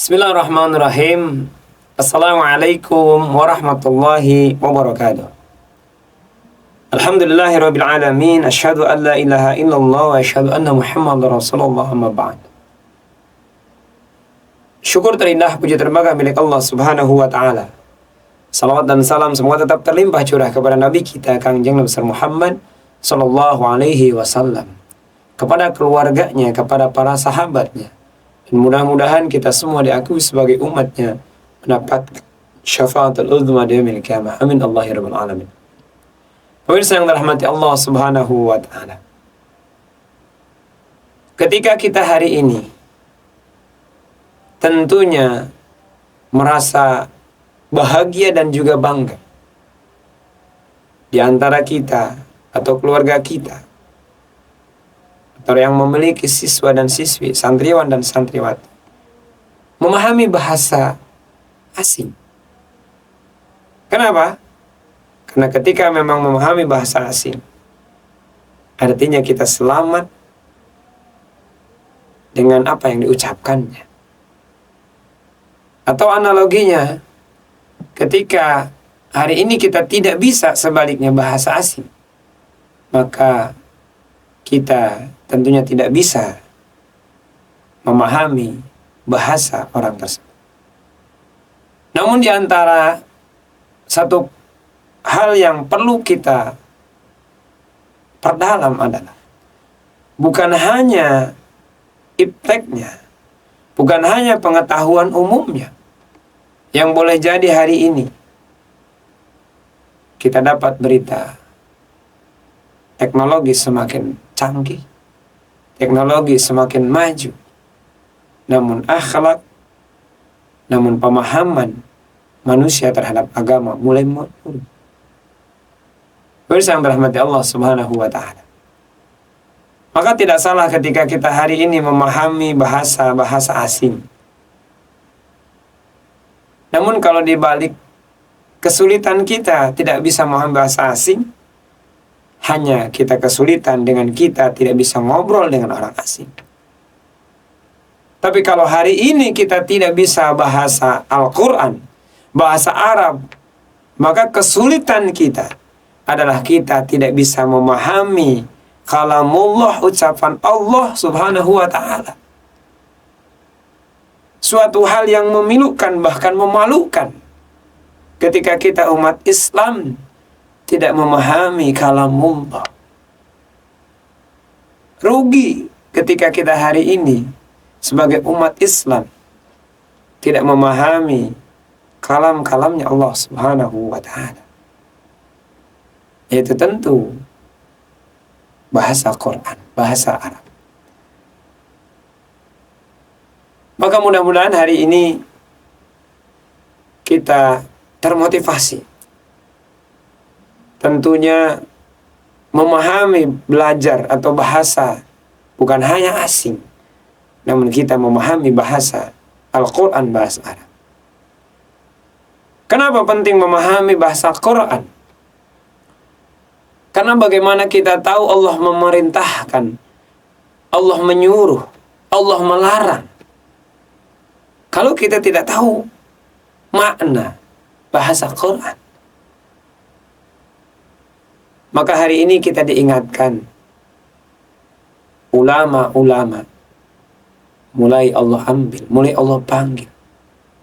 Bismillahirrahmanirrahim. Assalamualaikum warahmatullahi wabarakatuh. Alhamdulillahirabbil alamin, asyhadu an la ilaha illallah wa asyhadu anna Muhammadar Rasulullah, amma ba'd. Syukur terindah, puji terbangga milik Allah Subhanahu wa taala. Salawat dan salam semoga tetap terlimpah curah kepada Nabi kita Kangjeng Nabi besar Muhammad sallallahu alaihi wasallam, kepada keluarganya, kepada para sahabatnya. Dan mudah-mudahan kita semua diakui sebagai umatnya mendapat syafaatul uzma di yaumil qiyamah. Amin Allah ya rabbal alamin. Pemirsa yang dirahmati Allah Subhanahu wa taala. Ketika kita hari ini tentunya merasa bahagia dan juga bangga di antara kita atau keluarga kita, atau yang memiliki siswa dan siswi, santriwan dan santriwati, memahami bahasa asing. Kenapa? Karena ketika memang memahami bahasa asing, artinya kita selamat dengan apa yang diucapkannya. Atau analoginya, ketika hari ini kita tidak bisa sebaliknya bahasa asing, maka kita tentunya tidak bisa memahami bahasa orang tersebut. Namun di antara satu hal yang perlu kita perdalam adalah bukan hanya ipteknya, bukan hanya pengetahuan umumnya yang boleh jadi hari ini kita dapat berita teknologi semakin canggih, teknologi semakin maju, namun akhlak, namun pemahaman manusia terhadap agama mulai menurun. Pemirsa yang dirahmati Allah Subhanahu wa taala. Maka tidak salah ketika kita hari ini memahami bahasa asing. Namun kalau dibalik kesulitan kita tidak bisa memahami bahasa asing, hanya kita kesulitan dengan kita tidak bisa ngobrol dengan orang asing. Tapi kalau hari ini kita tidak bisa bahasa Al-Quran, bahasa Arab, maka kesulitan kita adalah kita tidak bisa memahami kalamullah, ucapan Allah Subhanahu wa ta'ala. Suatu hal yang memilukan, bahkan memalukan, ketika kita umat Islam tidak memahami kalamullah. Rugi ketika kita hari ini sebagai umat Islam tidak memahami kalam-kalamnya Allah Subhanahu wa ta'ala, yaitu tentu bahasa Quran, bahasa Arab. Maka mudah-mudahan hari ini kita termotivasi tentunya memahami, belajar atau bahasa bukan hanya asing, namun kita memahami bahasa Al-Quran, bahasa Arab. Kenapa penting memahami bahasa Quran? Karena bagaimana kita tahu Allah memerintahkan, Allah menyuruh, Allah melarang. Kalau kita tidak tahu makna bahasa Quran, maka hari ini kita diingatkan, ulama-ulama mulai Allah ambil, mulai Allah panggil,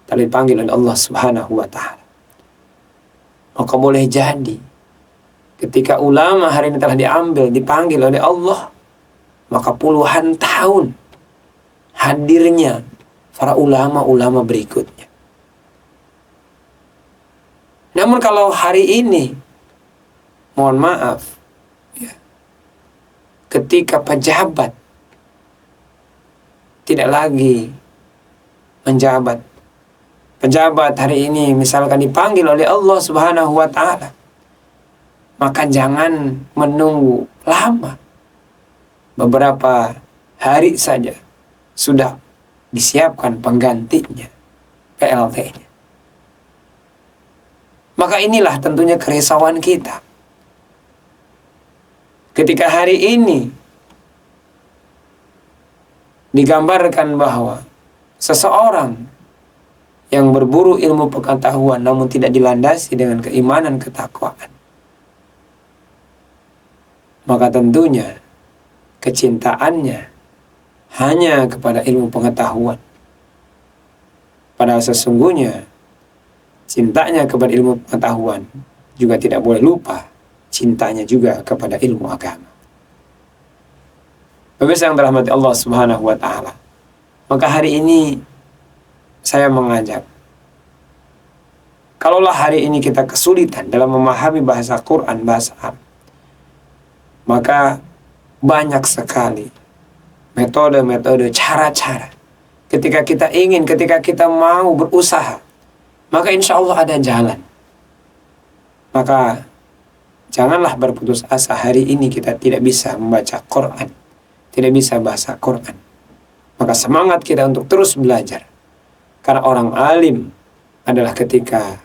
tadi panggil oleh Allah Subhanahu wa ta'ala. Maka boleh jadi ketika ulama hari ini telah diambil, dipanggil oleh Allah, maka puluhan tahun hadirnya para ulama-ulama berikutnya. Namun kalau hari ini, mohon maaf, ya, ketika pejabat tidak lagi menjabat, pejabat hari ini misalkan dipanggil oleh Allah Subhanahu wa ta'ala, maka jangan menunggu lama. Beberapa hari saja sudah disiapkan penggantinya, PLT-nya. Maka inilah tentunya kerisauan kita. Ketika hari ini digambarkan bahwa seseorang yang berburu ilmu pengetahuan namun tidak dilandasi dengan keimanan ketakwaan, maka tentunya kecintaannya hanya kepada ilmu pengetahuan. Padahal sesungguhnya cintanya kepada ilmu pengetahuan juga tidak boleh lupa cintanya juga kepada ilmu agama. Pemirsa yang dirahmati Allah Subhanahu wa taala, maka hari ini saya mengajak, kalaulah hari ini kita kesulitan dalam memahami bahasa Quran, bahasa Arab, maka banyak sekali metode-metode, cara-cara. Ketika kita mau berusaha, maka insya Allah ada jalan. Maka janganlah berputus asa hari ini kita tidak bisa membaca Quran, tidak bisa bahasa Quran. Maka semangat kita untuk terus belajar. Karena orang alim adalah ketika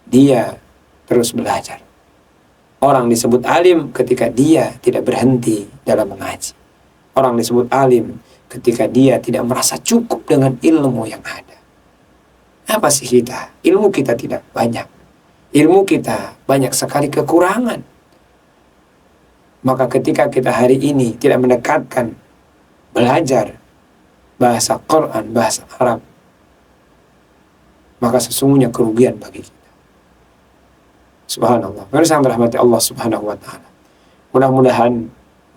dia terus belajar. Orang disebut alim ketika dia tidak berhenti dalam mengaji. Orang disebut alim ketika dia tidak merasa cukup dengan ilmu yang ada. Apa sih kita? Ilmu kita tidak banyak. Ilmu kita banyak sekali kekurangan. Maka ketika kita hari ini tidak mendekatkan belajar bahasa Quran, bahasa Arab, maka sesungguhnya kerugian bagi kita. Subhanallah. Pemirsa yang dirahmati Allah Subhanahu wa taala. Mudah-mudahan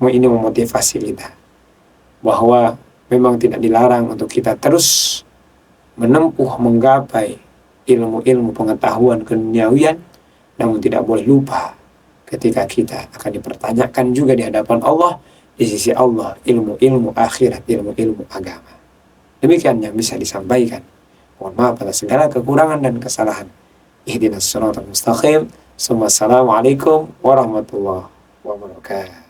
ini memotivasi kita bahwa memang tidak dilarang untuk kita terus menempuh menggapai ilmu-ilmu pengetahuan keduniawian, namun tidak boleh lupa ketika kita akan dipertanyakan juga di hadapan Allah, di sisi Allah, ilmu-ilmu akhirat, ilmu-ilmu agama. Demikian yang bisa disampaikan. Mohon maaf atas segala kekurangan dan kesalahan. Ihdinas siratal mustaqim. Assalamualaikum warahmatullahi wabarakatuh.